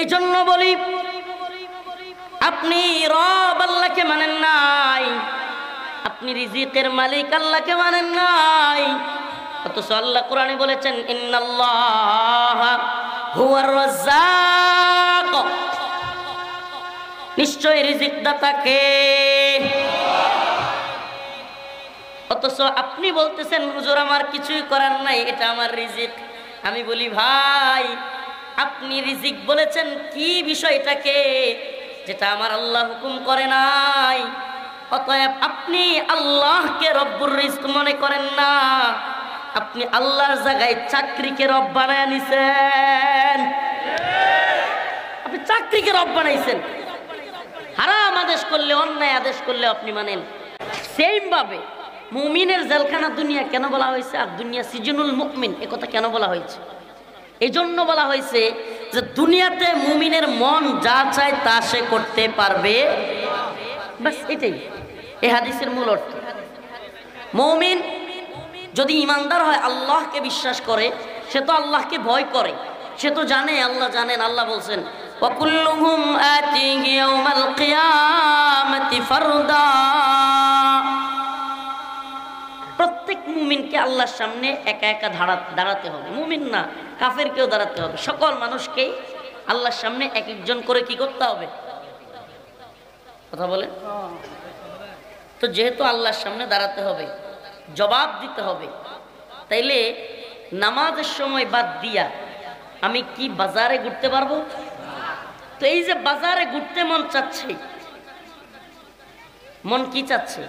এই জন্য বলি, আপনি রব আল্লাহকে মানেন নাই, আপনি রিজিকের মালিক আল্লাহকে মানেন নাই। অথচ আল্লাহ কোরআনে বলেছেন ইন্নাল্লাহা হুয়ার রাজ্জাক, নিশ্চয় রিজিক দাতা কে। অথচ আপনি বলতেছেন হুজুর আমার কিছুই করার নাই, এটা আমার রিজিক। আমি বলি ভাই, আপনি রিজিক বলেছেন কি বিষয়টাকে, যেটা আমার আল্লাহ হুকুম করে নাই। অতএব আপনি আল্লাহকে রব্বুর রিজক মনে করেন না, আপনি আল্লাহর জায়গায় চাকরিকে রব বানায় নিছেন। আপনি চাকরিকে রব বানাইছেন। হারাম আদেশ করলে, অন্যায় আদেশ করলে আপনি মানেন। সেম ভাবে মুমিনের জেলখানা দুনিয়া কেন বলা হয়েছে, আর দুনিয়া সিজনুল মুমিন এ কথা কেন বলা হয়েছে? এই জন্য বলা হয়েছে যে দুনিয়াতে মুমিনের মন যা চায় তা সে করতে পারবে, বাস এটাই এই হাদিসের মূল অর্থ। মুমিন যদি ইমানদার হয়, আল্লাহকে বিশ্বাস করে, সে তো আল্লাহকে ভয় করে, সে তো জানে আল্লাহ জানেন। আল্লাহ বলছেন ওয়াকুল্লুহুম আতিহি ইয়াউমাল কিয়ামাতি ফারদা, প্রত্যেক মুমিনকে আল্লাহর সামনে একা একা দাঁড়াতে হবে। মুমিন না, কাফেরকেও দাঁড়াতে হবে। সকল মানুষকেই আল্লাহর সামনে এক একজন করে কি করতে হবে, কথা বলে। তো যেহেতু আল্লাহর সামনে দাঁড়াতে হবে, জবাব দিতে হবে, তাইলে নামাজের সময় বাদ দিয়া আমি কি বাজারে ঘুরতে পারবো? তো এই যে বাজারে ঘুরতে মন চাচ্ছে, মন কি চাচ্ছে?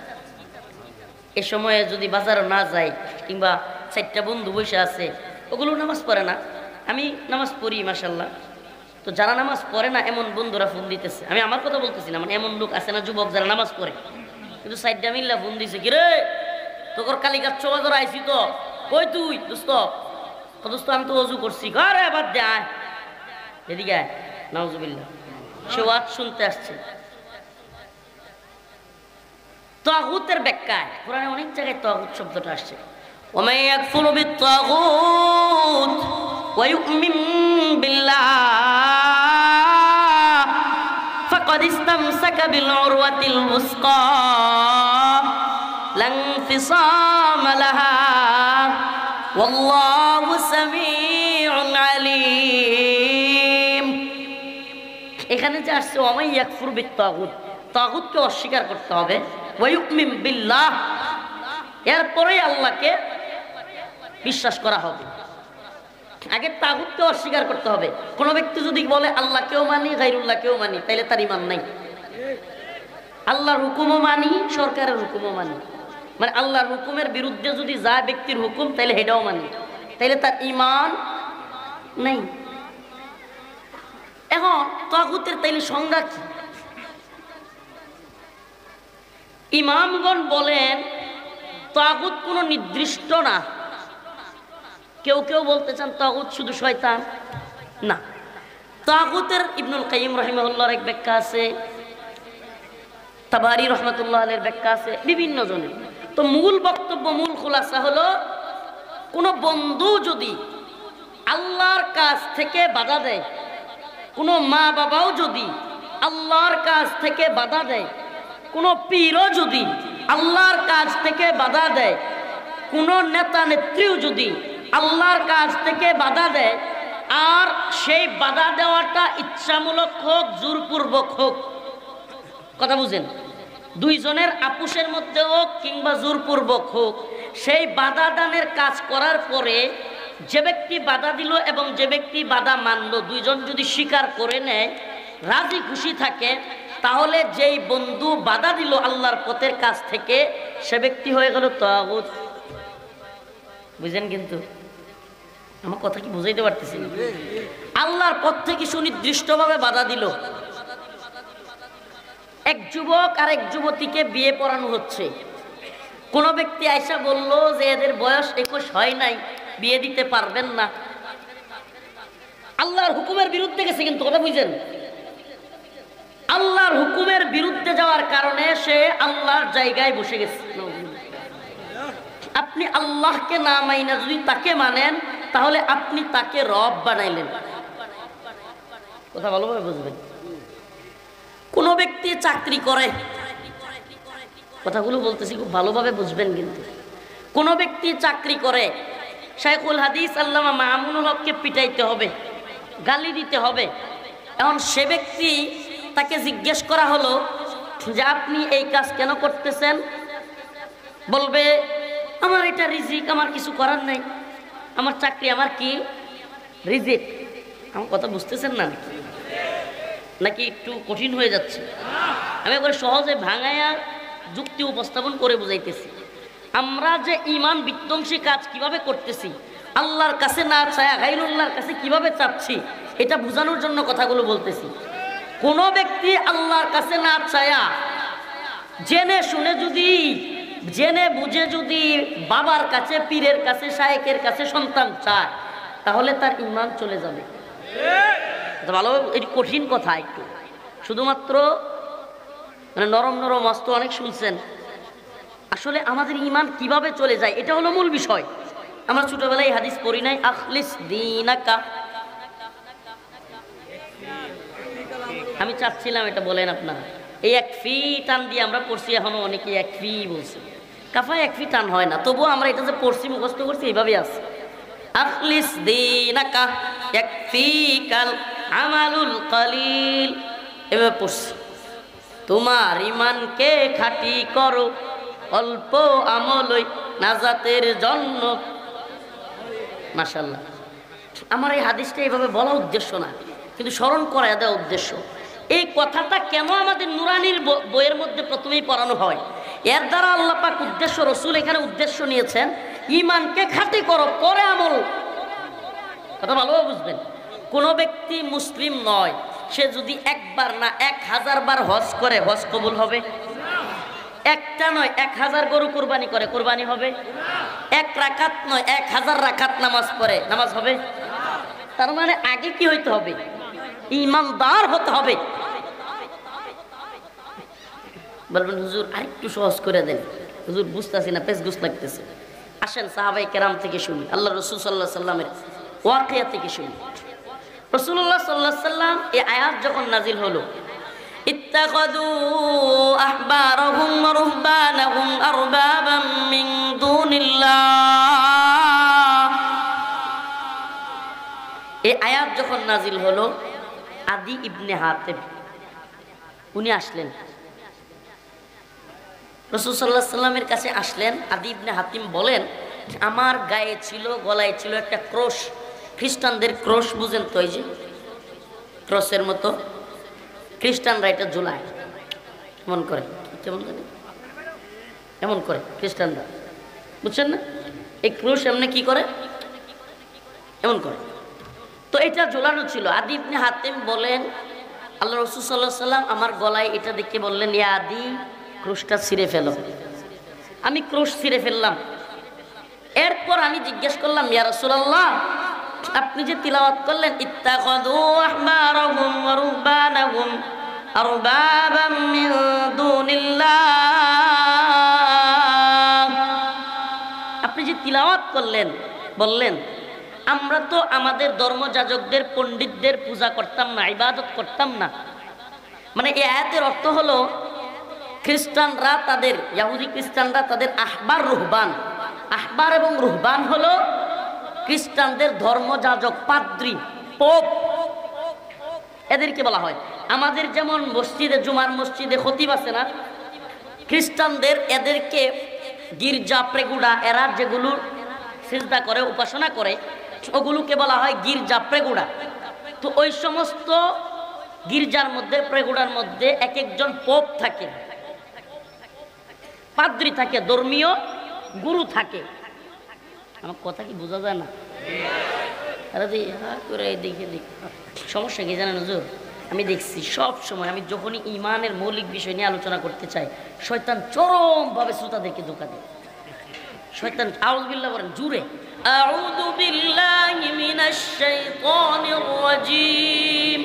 এ সময়ে যদি বাজারে না যাই, কিংবা 4টা বন্ধু বসে আছে, ওগুলো নামাজ পড়ে না, আমি নামাজ পড়ি মাশাআল্লাহ, তো যারা নামাজ পড়ে না এমন বন্ধুরা ফোন দিতেছে। আমি আমার কথা বলতেছি না, মানে এমন লোক আছে না যুবক যারা নামাজ পড়ে, কিন্তু 4টা মিল্লা ফোন দিছে, কি রে তোর কালিকার চোবাজর আইসি তো, কই তুই দোস্ত? দোস্ত আমি তো ওযু করছি। আরে বাদ দে, আয় এদিকে আয়, নাউজুবিল্লাহ। সে ওয়াজ শুনতে আসছে। তাগুতের ব্যাখ্যায় কোরআনে অনেক জায়গায় তাগুত শব্দটা আসছে। ওয়া ইয়াকফুরু বিত-তাগুত ওয়া ইউমিন বিল্লাহ ফাকাদ ইসতামসাকা বিল উরওয়াতিল ওয়াসকা লা ইনফিসামা লাহা ওয়াল্লাহু সামিউন আলীম। এখানে যে আসছে ওয়া ইয়াকফুরু বিত-তাগুত, তাগুতকে অস্বীকার করতে হবে, ওয়া ইউমিন বিল্লাহ, এরপরেই আল্লাহকে বিশ্বাস করা হবে। আগে তাগুতকে অস্বীকার করতে হবে। কোন ব্যক্তি যদি বলে আল্লাহকেও মানি গায়রুল্লাহকেও মানি, তাইলে তার ঈমান নাই। আল্লাহর হুকুমও মানি, সরকারের হুকুমও মানি, মানে আল্লাহর হুকুমের বিরুদ্ধে যদি যায় ব্যক্তির হুকুম, তাইলে হেটাও মানি, তাইলে তার ঈমান নাই। এখন তাগুতের তাইলে সংজ্ঞা কি? ইমামগণ বলেন তাগুত কোনো নির্দিষ্ট না। কেউ কেউ বলতে চান তাগুত শুধু শয়তান, না। তাগুতের ইবনুল কাইয়িম রাহিমাহুল্লাহর এক ব্যাখ্যা আছে, তাবারি রহমাতুল্লাহ আলাইহির ব্যাখ্যা আছে, বিভিন্ন জনের। তো মূল বক্তব্য, মূল খুলাসা হলো, কোনো বন্ধু যদি আল্লাহর কাছ থেকে বাধা দেয়, কোনো মা বাবাও যদি আল্লাহর কাছ থেকে বাধা দেয়, কোনো পীরও যদি আল্লাহর কাছ থেকে বাধা দেয়, কোনো নেতা নেত্রীও যদি আল্লাহর কাছ থেকে বাধা দেয়, আর সেই বাধা দেওয়াটা ইচ্ছামূলক হোক জোরপূর্বক হোক, কথা বুঝেন, দুইজনের আপুসের মধ্যে হোক কিংবা জোরপূর্বক হোক, সেই বাধা দানের কাজ করার পরে যে ব্যক্তি বাধা দিল এবং যে ব্যক্তি বাধা মানল, দুইজন যদি স্বীকার করে নেয়, রাজি খুশি থাকে, তাহলে যেই বন্ধু বাধা দিল আল্লাহর পথের কাছ থেকে, সে ব্যক্তি হয়ে গেল তাগুত। বুঝেন? কিন্তু আমার কথা কি বুঝাইতে পারতেছি? আল্লাহর পথ থেকে সুনির্দিষ্টভাবে বাধা দিল। এক যুবক আর এক যুবতীকে বিয়ে পড়ানো হচ্ছে, কোন ব্যক্তি আয়সা বলল যে এদের বয়স 21 হয় নাই, বিয়ে দিতে পারবেন না। আল্লাহর হুকুমের বিরুদ্ধে গেছে, কিন্তু কথা বুঝেন, আল্লাহর হুকুমের বিরুদ্ধে যাওয়ার কারণে সে আল্লাহর জায়গায় বসে গেছে। আপনি আল্লাহকে না মাইনা যদি তাকে মানেন, তাহলে আপনি তাকে রব বানাইলেন। কথা ভালোভাবে বুঝবেন। কোন ব্যক্তি চাকরি করে, কথাগুলো বলতেছি খুব ভালোভাবে বুঝবেন, কিন্তু কোন ব্যক্তি চাকরি করে, শাইখুল হাদিস আল্লামা মামুনুল হককে পিটাইতে হবে, গালি দিতে হবে। এখন সে ব্যক্তি, তাকে জিজ্ঞেস করা হলো যে আপনি এই কাজ কেন করতেছেন? বলবে আমার এটা রিজিক, আমার কিছু করার নাই, আমার চাকরি, আমার কি রিজিক। আমার কথা বুঝতেছেন না নাকি একটু কঠিন হয়ে যাচ্ছে? আমি একবার সহজে ভাঙায়া যুক্তি উপস্থাপন করে বুঝাইতেছি। আমরা যে ঈমান বিধ্বংসী কাজ কিভাবে করতেছি, আল্লাহর কাছে না চায়া গায়রুল্লাহর কাছে কিভাবে চাচ্ছি, এটা বোঝানোর জন্য কথাগুলো বলতেছি। কোন ব্যক্তি আল্লাহর কাছে না চায়া জেনে শুনে যদি, জেনে বুঝে যদি বাবার কাছে, পীরের কাছে, শায়েখের কাছে সন্তান চায়, তাহলে তার ঈমান চলে যাবে। ভালো, এটি কঠিন কথা একটু, শুধুমাত্র মানে নরম নরম অস্ত্র অনেক শুনছেন। আসলে আমাদের ঈমান কিভাবে চলে যায়, এটা হলো মূল বিষয়। আমরা ছোটবেলায় হাদিস পড়ি নাই, আখলিস দীনাকা। আমি চাচ্ছিলাম এটা বলেন আপনারা, এই এক ফি টান দিয়ে আমরা পড়ছি, এখনো অনেকে এক ফি বলছি। কাফায় এক ফি টান হয় না, তবুও আমরা এটা যে পড়ছি, মুখস্থ করছি, এইভাবেই আছে। আখলিস দীনাকা ইয়াকফিকাল আমালুল কলিল, এভাবে পড়ছি। তোমার ঈমানকে খাঁটি করো, অল্প আমলই নাজাতের জন্য। মাশাআল্লাহ। আমার এই হাদিসটা এইভাবে বলা উদ্দেশ্য না, কিন্তু স্মরণ করায় দেওয়া উদ্দেশ্য। এই কথাটা কেন আমাদের নুরানির বইয়ের মধ্যে প্রথমেই পড়ানো হয়, এর দ্বারা আল্লাহ পাক উদ্দেশ্য, রসুল এখানে উদ্দেশ্য নিয়েছেন, ঈমানকে খাঁটি করো, পরে আমল। কথা ভালোভাবে বুঝবেন। কোনো ব্যক্তি মুসলিম নয়, সে যদি একবার না 1000 বার হজ করে, হজ কবুল হবে? একটা নয় 1000 গরু কুরবানি করে, কুরবানি হবে? এক রাকাত নয় 1000 রাকাত নামাজ পড়ে, নামাজ হবে? তার মানে আগে কি হইতে হবে? ঈমানদার হতে হবে। বলবেন হুজুর আরেকটু সহজ করে দেন। হুজুর বুঝতেছি না, পেছগুছ লাগতেছে। আসেন সাহাবায়ে কেরাম থেকে শুনি, আল্লাহ রাসূল সাল্লাল্লাহু আলাইহি সাল্লামের ওয়াকিয়া থেকে শুনি। রাসূলুল্লাহ সাল্লাল্লাহু আলাইহি সাল্লাম এই আয়াত যখন নাজিল হলো, ইত্তাখাযু আহবারাহুম ওয়া রুহবানাহুম আরবাবাম মিন দুনিল্লাহ, এই আয়াত যখন নাজিল হলো, আদি ইবনে হাতিম উনি আসলেন, রাসূল সাল্লাল্লাহু আলাইহি সাল্লামের কাছে আসলেন। আদি ইবনে হাতিম বলেন, আমার গায়ে ছিল, গলায় ছিল একটা ক্রস, খ্রিস্টানদের ক্রস বুঝেন তো, এই যে ক্রসের মতো খ্রিস্টানরা এটা ঝুলায়, এমন করে, কেমন জানি এমন করে খ্রিস্টানরা, বুঝছেন না? এই ক্রস এমনি কি করে, এমন করে। তো এটা ঝোলানো ছিল। আদি ইবনে হাতিম বলেন, আল্লাহ রাসূল সাল্লাল্লাহু আলাইহি সাল্লাম আমার গলায় এটা দেখে বললেন, ইয়া আদি ক্রসটা ছিঁড়ে ফেলো। আমি ক্রস ছিঁড়ে ফেললাম। এরপর আমি জিজ্ঞেস করলাম, ইয়া রাসূলুল্লাহ আপনি যে তিলাওয়াত করলেন, ইত্তাখাযু আহবারাহুম ওয়া রুহবানাহুম আরবাবাম মিন দুনিল্লাহ, আপনি যে তিলাওয়াত করলেন, বললেন আমরা তো আমাদের ধর্মযাজকদের, পণ্ডিতদের পূজা করতাম না, ইবাদত করতাম না। মানে এই আয়াতের অর্থ হলো, খ্রিস্টানরা তাদের, ইহুদি খ্রিস্টানরা তাদের আহবার রুহবান, আহবার এবং রুহবান হলো খ্রিস্টানদের ধর্মযাজক, পাদ্রী, পোপ, এদেরকে বলা হয়। আমাদের যেমন মসজিদে, জুমার মসজিদে খতিব আছে না, খ্রিস্টানদের এদেরকে গির্জা, প্রেগুড়া, এরা যেগুলো সিজদা করে, উপাসনা করে, ওগুলোকে বলা হয় গির্জা, প্রেগুড়া। তো ওই সমস্ত গির্জার মধ্যে, প্রেগুড়ার মধ্যে এক একজন পোপ থাকে, পাদ্রী থাকে, ধর্মীয় গুরু থাকে। আমার কথা কি বোঝা যায় না? সমস্যা কি জানেন হুজুর, আমি দেখছি সব সময়, আমি যখনই ঈমানের মৌলিক বিষয় নিয়ে আলোচনা করতে চাই, শয়তান চরমভাবে শ্রোতাদেরকে ধোঁকা দেয়। শয়তান, আউযু বিল্লাহ বলেন জুরে, আউযু বিল্লাহি মিনাশ শাইতানির রাজীম,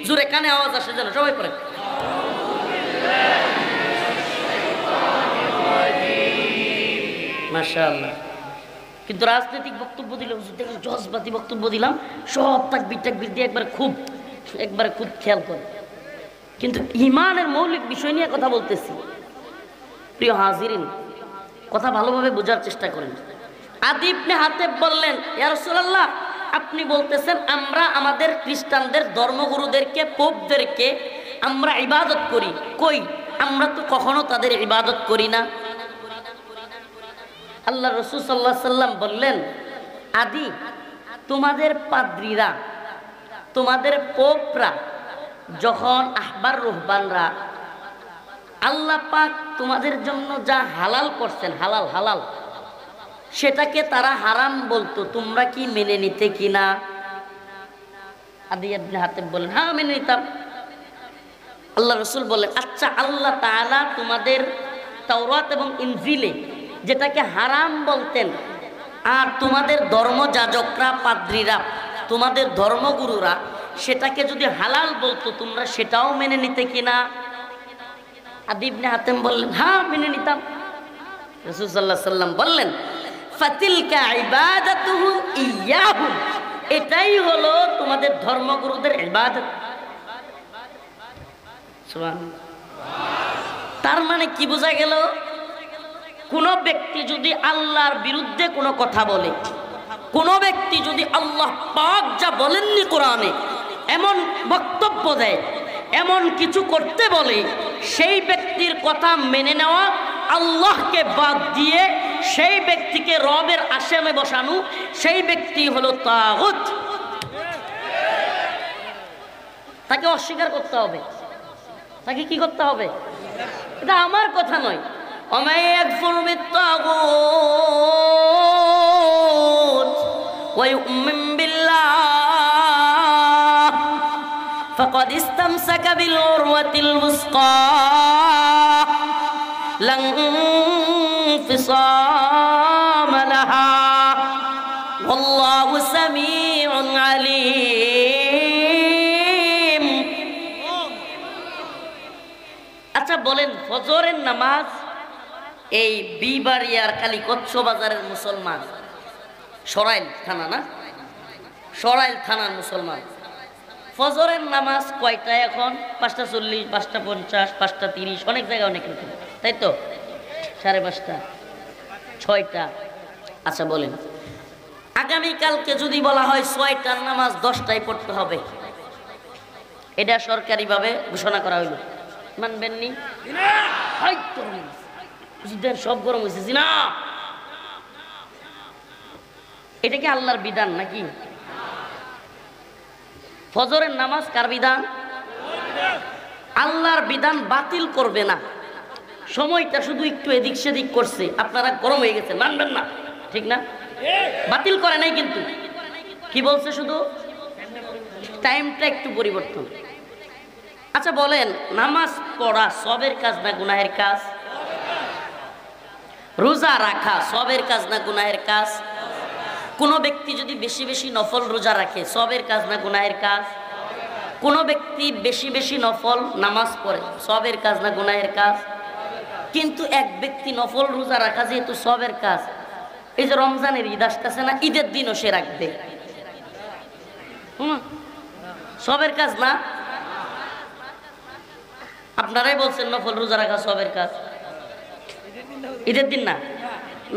জুরে কানে আওয়াজ আসে যেন, সবাই পড়েন। মাশাআল্লাহ। কিন্তু রাজনৈতিক বক্তব্য দিলে হুজুর দেখেন, জজবাতি বক্তব্য দিলাম, সব তাকবীর টাকবীর দিয়ে একবার খুব একবারে খুব খেয়াল করে। কিন্তু ইমানের মৌলিক বিষয় নিয়ে কথা বলতেছি। প্রিয় হাজিরিন, কথা ভালোভাবে বোঝার চেষ্টা করেন। আদি ইবনে হাতেব বললেন, ইয়া রাসূলুল্লাহ, আপনি বলতেছেন আমরা আমাদের খ্রিস্টানদের ধর্মগুরুদেরকে, পোপদেরকে আমরা ইবাদত করি। কই, আমরা তো কখনো তাদের ইবাদত করি না। আল্লাহ রাসূল সাল্লাল্লাহু আলাইহি সাল্লাম বললেন, আদি, তোমাদের পাদ্রীরা, তোমাদের পোপরা যখন আহবার রুহবানরা আল্লাহ পাক তোমাদের জন্য যা হালাল করছেন, হালাল হালাল, সেটাকে তারা হারাম বলতো, তোমরা কি মেনে নিতে কিনা? আদি ইবনে হাতেম বলেন, হ্যাঁ মেনে নিতাম। আল্লাহ রাসূল বললেন, আচ্ছা, আল্লাহ তাআলা তোমাদের তাওরাত এবং ইনজিলে যেটাকে হারাম বলতেন, আর তোমাদের ধর্মযাজকরা, পাদ্রীরা, তোমাদের ধর্মগুরুরা সেটাকে যদি হালাল বলতো, তোমরা সেটাও মেনে নিতে কিনা? আদি ইবনে হাতেম বললেন, হ্যাঁ মেনে নিতাম। রাসূল সাল্লাল্লাহু আলাইহি সাল্লাম বললেন, ফাতিলকা ইবাদাতুহুম ইয়াহুম, এটাই হলো তোমাদের ধর্মগুরুদের ইবাদত। সুবহানাল্লাহ। তার মানে কি বোঝা গেল? কোন ব্যক্তি যদি আল্লাহর বিরুদ্ধে কোনো কথা বলে, কোন ব্যক্তি যদি আল্লাহ পাক যা বলেননি কোরআনে এমন বক্তব্য দেয়, এমন কিছু করতে বলে, সেই ব্যক্তির কথা মেনে নেওয়া, আল্লাহকে বাদ দিয়ে সেই ব্যক্তিকে রবের আসনে বসানো, সেই ব্যক্তি হলো তাগুত। তাকে অস্বীকার করতে হবে। তাকে কি করতে হবে? এটা আমার কথা নয়। ওমাই ইয়াকফুর বিত্তাগুত ওয়া ইউমিন বিল্লাহ ফাকাদ ইসতামসাকা বিল উরওয়াতিল ওয়াসকা লা ইনফিসামা লাহা ওয়াল্লাহু সামিউন আলীম। আচ্ছা বলেন, ফজরের নামাজ এই বিবাড়িয়ার কালীকচ্ছ বাজারের মুসলমান, সরাইল থানা, না সরাইল থানার মুসলমান, ফজরের নামাজ কয়টা এখন? 5:40, 5:50, 5:30, অনেক জায়গায় অনেক রকম, তাই তো? 5:30, 6টা। আচ্ছা বলেন, আগামীকালকে যদি বলা হয় 6টার নামাজ 10টায় পড়তে হবে, এটা সরকারিভাবে ঘোষণা করা হইল, মানবেননি? সব গরম হয়েছে না। এটা কি আল্লাহর বিধান নাকি? ফজরের নামাজ কার বিধান? আল্লাহর বিধান বাতিল করবে না। সময়টা শুধু একটু এদিক সেদিক করছে, আপনারা গরম হয়ে গেছে, মানবেন না, ঠিক না? বাতিল করে নাই, কিন্তু কি বলছে, শুধু টাইমটা একটু পরিবর্তন। আচ্ছা বলেন, নামাজ পড়া সবের কাজ না গুনাহের কাজ? রোজা রাখা সবের কাজ না গুনাহের কাজ? কোন ব্যক্তি যদি বেশি বেশি নফল রোজা রাখে, সবের কাজ না গুনাহের কাজ? কোন ব্যক্তি বেশি বেশি নফল নামাজ পড়ে, সবের কাজ না গুনাহের কাজ? কিন্তু এক ব্যক্তি নফল রোজা রাখা যেহেতু সবের কাজ, এই যে রমজানের ঈদ আসতেছে না, ঈদের দিনও সে রাখবে, সবের কাজ না? আপনারাই বলছেন নফল রোজা রাখা সবের কাজ, ঈদের দিন না?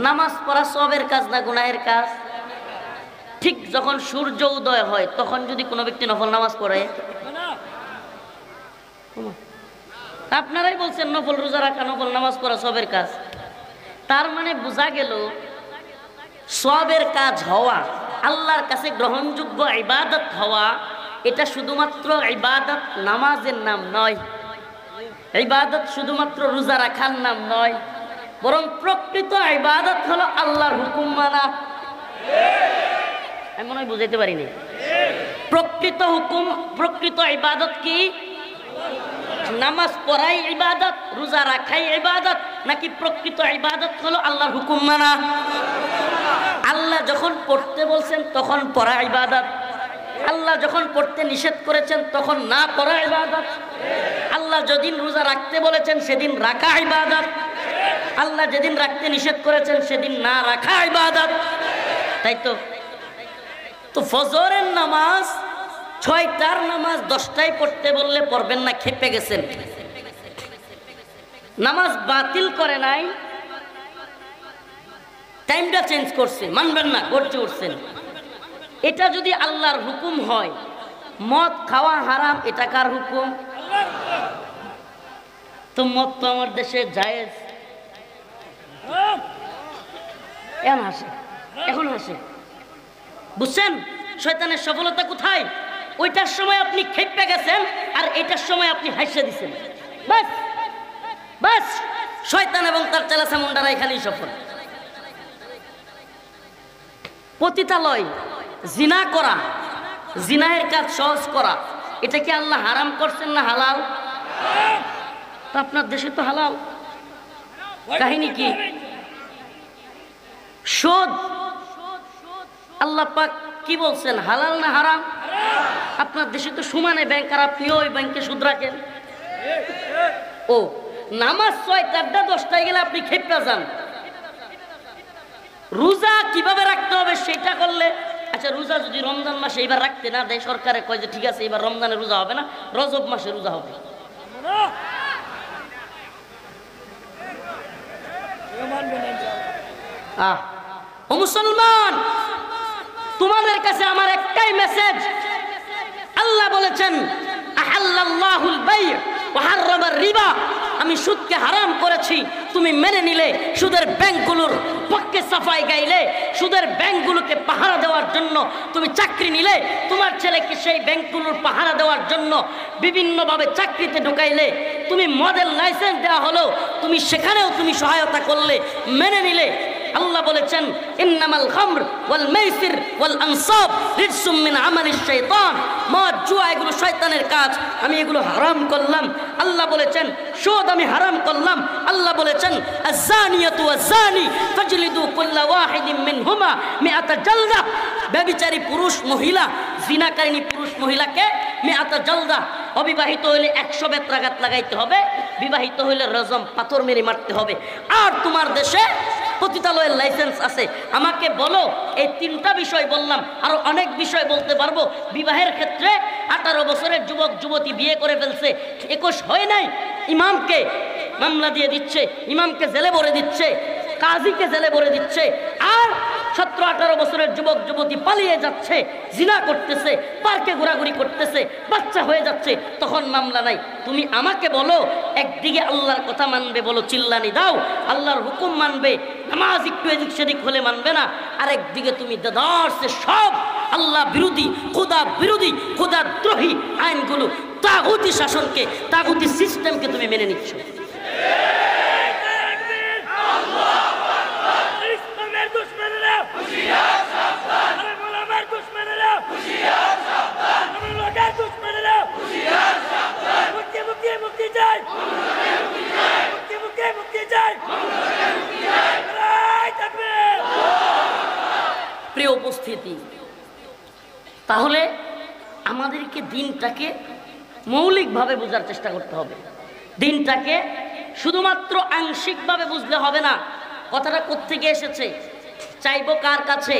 নামাজ পড়া সবের কাজ না গুনাহের কাজ? ঠিক যখন সূর্য উদয় হয় তখন যদি কোনো ব্যক্তি নফল নামাজ পড়ে, আপনারাই বলছেন নফল রোজা রাখা, নফল নামাজ পড়া সবের কাজ। তার মানে বোঝা গেল সবের কাজ হওয়া, আল্লাহর কাছে গ্রহণযোগ্য ইবাদত হওয়া, এটা শুধুমাত্র ইবাদত নামাজের নাম নয়, ইবাদত শুধুমাত্র রোজা রাখার নাম নয়, বরং প্রকৃত ইবাদত হলো আল্লাহর হুকুম মানা। আমি মনে হয় বুঝাইতে পারিনি। প্রকৃত হুকুম, প্রকৃত ইবাদত কি? নামাজ পড়াই ইবাদত, রোজা রাখাই ইবাদত, নাকি প্রকৃত ইবাদত হলো আল্লাহর হুকুম মানা? আল্লাহ যখন পড়তে বলছেন তখন পড়া ইবাদত, আল্লাহ যখন পড়তে নিষেধ করেছেন তখন না পড়া ইবাদত, আল্লাহ যেদিন রোজা রাখতে বলেছেন সেদিন রাখা ইবাদত, আল্লাহ যেদিন রাখতে নিষেধ করেছেন সেদিন না রাখা ইবাদত, তাই তো? তো ফজরের নামাজ 6টার নামাজ 10টায় পড়তে বললে পড়বেন না, খেপে গেছেন। নামাজ বাতিল করে নাই, টাইমটা চেঞ্জ করছে, মানবেন না, গর্জে উঠছেন। এটা যদি আল্লাহর হুকুম হয়, মদ খাওয়া হারাম, এটা কার হুকুম? তো মদ তো আমার দেশে জায়েজ। এখন হাসে, বুঝছেন শয়তানের সফলতা কোথায়? ওইটার সময় আপনি খেপে গেছেন, আর এটার সময় আপনি হাসে দিচ্ছেন। বাস বাস, শয়তান এবং তার চেলাচা মুন্ডারা এখানেই সফল। পতিতালয়, জিনা করা, জিনাহের কাজ সহজ করা, এটা কি আল্লাহ হারাম করছেন না হালাল? তা আপনার দেশে তো হালাল। কাহিনী কি? সুদ আল্লাহ পাক কি বলছেন, হালাল না হারাম? আপনার দেশে তো সমানে ব্যাংক, আর আপনিও ওই ব্যাংকে সুদ রাখেন। ও নামাজ 6টার 10টায় গেলে আপনি খেপে যান। রোজা কিভাবে রাখতে হবে সেটা করলে, আচ্ছা রোজা যদি রমজান মাসে এবার রাখতে না দেয়, সরকারে কয় যে ঠিক আছে এবার রমজানে রোজা হবে না, রজব মাসে রোজা হবে। ও মুসলমান, তোমাদের কাছে আমার একটাই মেসেজ। আল্লাহ বলেছেন আহাল্লাল্লাহুল বাই' ওয়া হাররামার রিবা, আমি সুদকে হারাম করেছি, তুমি মেনে নিলে, সুদের ব্যাংকগুলোর পক্ষে সাফাই গাইলে, সুদের ব্যাংকগুলোকে পাহারা দেওয়ার জন্য তুমি চাকরি নিলে, তোমার ছেলেকে সেই ব্যাংকগুলোর পাহারা দেওয়ার জন্য বিভিন্নভাবে চাকরিতে ঢুকাইলে, তুমি মডেল লাইসেন্স দেওয়া হলো, তুমি সেখানেও তুমি সহায়তা করলে, মেনে নিলে। আল্লাহ বলেছেন ইন্নামাল খামর ওয়াল মাইসির ওয়াল আনসাব রিজসুম মিন আমালিশ শাইতান, মদ জুয়া এগুলো শয়তানের কাজ, আমি এগুলো হারাম করলাম। আল্লাহ বলেছেন সুদ আমি হারাম করলাম। আল্লাহ বলেছেন আয-যানিয়াতু ওয়াজ-যানি ফাজলিদু কুল্লা ওয়াহিদিন মিনহুমা মিআতা জালদা, ব্যভিচারী পুরুষ মহিলা, জিনাকারিনী পুরুষ মহিলাকে মিআতা জালদা, অবিবাহিত হইলে 100 বেত্রাঘাত লাগাইতে হবে, বিবাহিত হইলে রজম পাথর মেরে মারতে হবে। আর তোমার দেশে পতিতালয়ের লাইসেন্স আছে। আমাকে বলো, এই 3টা বিষয় বললাম, আরো অনেক বিষয় বলতে পারবো। বিবাহের ক্ষেত্রে 18 বছরের যুবক যুবতী বিয়ে করে ফেলছে, 21 হয় নাই, ইমামকে মামলা দিয়ে দিচ্ছে, ইমামকে জেলে ভরে দিচ্ছে, কাজীকে জেলে ভরে দিচ্ছে। আর 17-18 বছরের যুবক যুবতী পালিয়ে যাচ্ছে, জিনা করতেছে, পার্কে ঘোরাঘুরি করতেছে, বাচ্চা হয়ে যাচ্ছে, তখন মামলা নাই। তুমি আমাকে বলো, একদিকে আল্লাহর কথা মানবে, বলো চিল্লানি দাও, আল্লাহর হুকুম মানবে, নামাজ একটু এদিক সেদিক হলে মানবে না, আরেকদিকে তুমি দেদারসে সব আল্লাহ বিরোধী, খোদা বিরোধী, খোদাদ্রোহী আইনগুলো, তাগুতি শাসনকে, তাগুতি সিস্টেমকে তুমি মেনে নিচ্ছ। প্রিয় উপস্থিতি, তাহলে আমাদেরকে দিনটাকে মৌলিকভাবে বোঝার চেষ্টা করতে হবে। দিনটাকে শুধুমাত্র আংশিকভাবে বুঝলে হবে না। কথাটা কোত্থেকে এসেছে, চাইবো কার কাছে?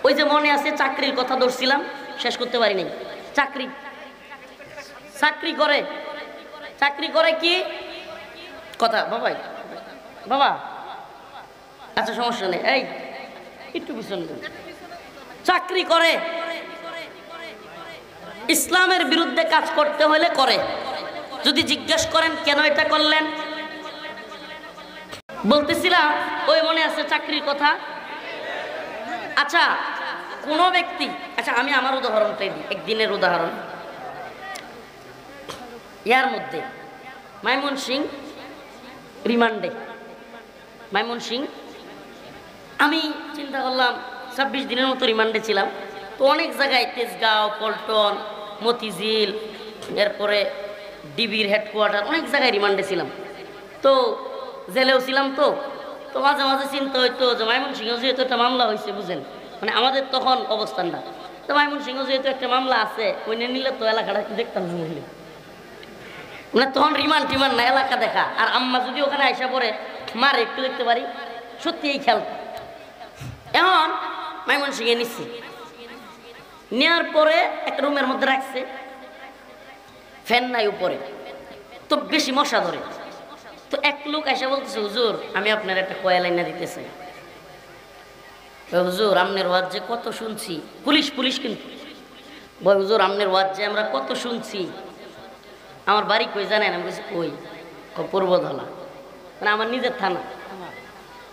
ওই যে মনে আছে চাকরির কথা ধরছিলাম, শেষ করতে পারিনি। চাকরি করে, চাকরি করে কি কথা বাবা, বাবা আচ্ছা সমস্যা নেই, এই একটু পিছন। চাকরি করে, ইসলামের বিরুদ্ধে কাজ করতে হলে করে। যদি জিজ্ঞেস করেন কেন এটা করলেন, বলতেছিলাম ওই মনে আছে চাকরির কথা। আচ্ছা কোন ব্যক্তি, আচ্ছা আমি আমার উদাহরণটাই দিই, একদিনের উদাহরণ। ইয়ার মধ্যে ময়মনসিংহ রিমান্ডে, ময়মনসিংহ আমি চিন্তা করলাম 26 দিনের মতো রিমান্ডে ছিলাম। তো অনেক জায়গায়, তেজগাঁও, পল্টন, মতিঝিল, এরপরে ডিবির হেডকোয়ার্টার, অনেক জায়গায় রিমান্ডে ছিলাম। তো জেলেও ছিলাম। তো মাঝে মাঝে চিন্তা হইতো যে ময়মনসিংহ যেহেতু একটা মামলা হয়েছে, বুঝেন মানে আমাদের তখন অবস্থানটা, তো ময়মনসিংহ যেহেতু একটা মামলা আছে, ওই নিলে তো এলাকাটা একটু দেখতাম, বুঝলি মানে তখন রিমান্ড টিমান্ড না, এলাকা দেখা। আর আম্মা যদি ওখানে আইসা পড়ে মারে, একটু দেখতে পারি, সত্যি এই খেয়াল। এখন ময়মনসিংহে নিচ্ছি, নেওয়ার পরে একটা রুমের মধ্যে রাখছে, ফ্যান নাই উপরে, তো বেশি মশা ধরে। তো এক লোক এসে বলতেছে, হুজুর আমি আপনার একটা কয়লা এনে দিতে চাই। হুজুর আমনের ওয়াজ যে কত শুনছি, পুলিশ পুলিশ কিন্তু বয়, হুজুর আমনের ওয়াজ যে আমরা কত শুনছি, আমার বাড়ি কই জানেন? আমি বলছি কই? পূর্বধলা, মানে আমার নিজের থানা।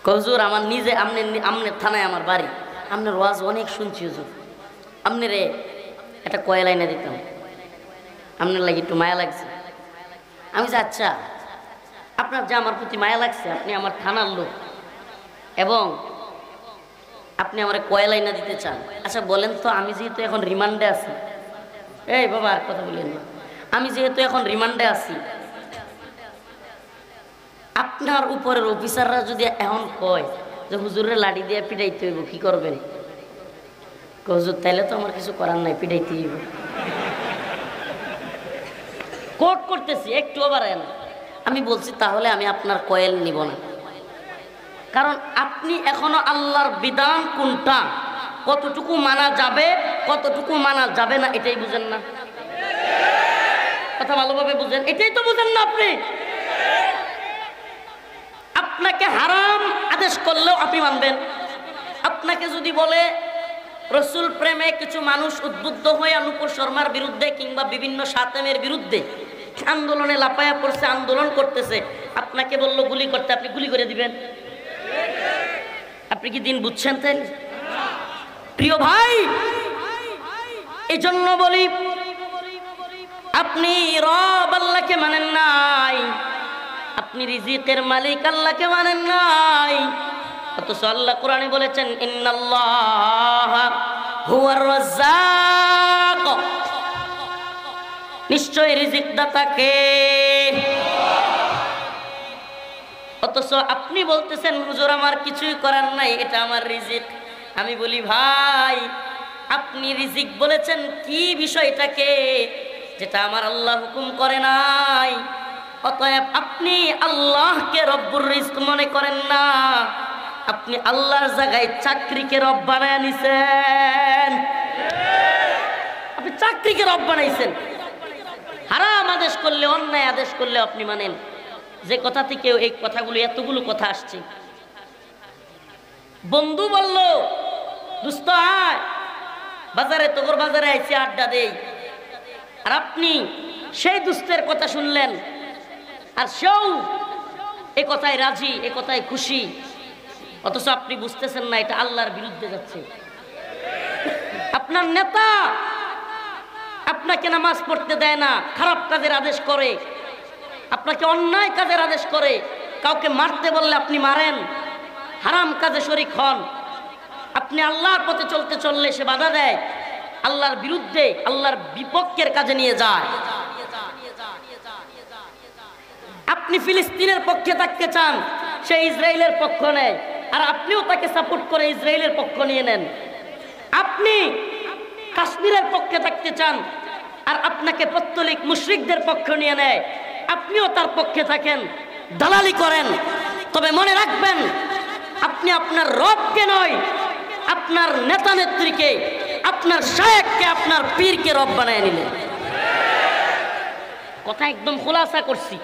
হুজুর আমার নিজে আমনের থানায় আমার বাড়ি, আমনের ওয়াজ অনেক শুনছি হুজুর, আমনেরে একটা কয়লা এনে দিতাম, আপনার লাগে একটু মায়া লাগছে। আমি যে আচ্ছা, আপনার যে আমার প্রতি মায়া লাগছে, আপনি আমার থানার লোক এবং আপনি আমার কয়লা এনে দিতে চান, আচ্ছা বলেন তো, আমি যেহেতু এখন রিমান্ডে আছি, এই বাবা আর কথা বলেন না, আমি যেহেতু এখন রিমান্ডে আছি, আপনার উপরের অফিসাররা যদি এখন কয় যে হুজুরের লাঠি দিয়ে পিটাইতে হইব, কি করবেন? হুজুর তাইলে তো আমার কিছু করার নাই, পিটাইতে হইব। কোর্ট করতেছি, একটু বাড়ায় না। আমি বলছি তাহলে আমি আপনার কয়েল নিব না, কারণ আপনি এখনো আল্লাহর বিধান কোনটা, কতটুকু মানা যাবে কতটুকু মানা যাবে না এটাই বুঝেন না। কথা ভালোভাবে বুঝেন, এটাই তো বুঝেন না আপনি। আপনাকে হারাম আদেশ করলেও আপনি মানবেন। আপনাকে যদি বলে রসুল প্রেমে কিছু মানুষ উদ্বুদ্ধ হয়ে নূপুর শর্মার বিরুদ্ধে কিংবা বিভিন্ন সাতেমের বিরুদ্ধে আন্দোলনে লাফায়া পড়ছে, আন্দোলন করতেছে, আপনাকে বললো গুলি করতে, আপনি গুলি করে দিবেন? আপনি কি দিন বুঝছেন? তাই প্রিয় ভাই, এই জন্য বলি, আপনি রব আল্লাহকে মানেন নাই, আপনি রিজিকের মালিক আল্লাহকে মানেন নাই। অথচ আল্লাহ কোরআনে বলেছেন ইন্নাল্লাহা হুয়ার রাজ্জাক, নিশ্চয় রিজিক দাতা কে। অথচ আপনি বলতেছেন হুজুর আমার কিছুই করার নাই, এটা আমার রিজিক। আমি বলি ভাই, আপনি রিজিক বলেছেন কি বিষয়টাকে, যেটা আমার আল্লাহ হুকুম করে নাই। অতএব আপনি আল্লাহকে রব্বুর রিজক মনে করেন না, আপনি আল্লাহর জায়গায় চাকরিকে রব বানায় নিছেন। আপনি চাকরিকে রব বানাইছেন। হারাম আদেশ করলে, অন্যায় আদেশ করলে আপনি মানেন। যে কথা থেকে এই কথাগুলো, এতগুলো কথা আসছে। বন্ধু বলল দোস্ত আয় বাজারে, তোর বাজারে আইছি আড্ডা দেই, আর আপনি সেই দুস্তের কথা শুনলেন, আর সেও এ কথায় রাজি, এ কথায় খুশি, অথচ আপনি বুঝতেছেন না এটা আল্লাহর বিরুদ্ধে যাচ্ছে। আপনার নেতা আপনাকে নামাজ পড়তে দেয় না, খারাপ কাজের আদেশ করে, আপনাকে অন্যায় কাজের আদেশ করে, কাউকে মারতে বললে আপনি মারেন, হারাম কাজে শরীক হন। আপনি আল্লাহর পথে চলতে চললে সে বাধা দেয়, আল্লাহর বিরুদ্ধে, আল্লাহর বিপক্ষের কাজে নিয়ে যায়। আপনি ফিলিস্তিনের পক্ষে থাকতে চান, সে ইসরায়েলের পক্ষ নেয়, আর আপনিও তাকে সাপোর্ট করে ইসরায়েলের পক্ষ নিয়ে নেন। আপনি কাশ্মীরের পক্ষে থাকতে চান, আর আপনাকে পত্তলিক মুশরিকদের পক্ষ নিয়ে নেয়, আপনিও তার পক্ষে থাকেন, দালালি করেন। তবে মনে রাখবেন, আপনি আপনার রবকে নয়, আপনার নেতা নেত্রীকে, আপনার শায়েখকে, আপনার পীরকে রব বানায় নিলেন। কথা একদম খোলাসা করছি।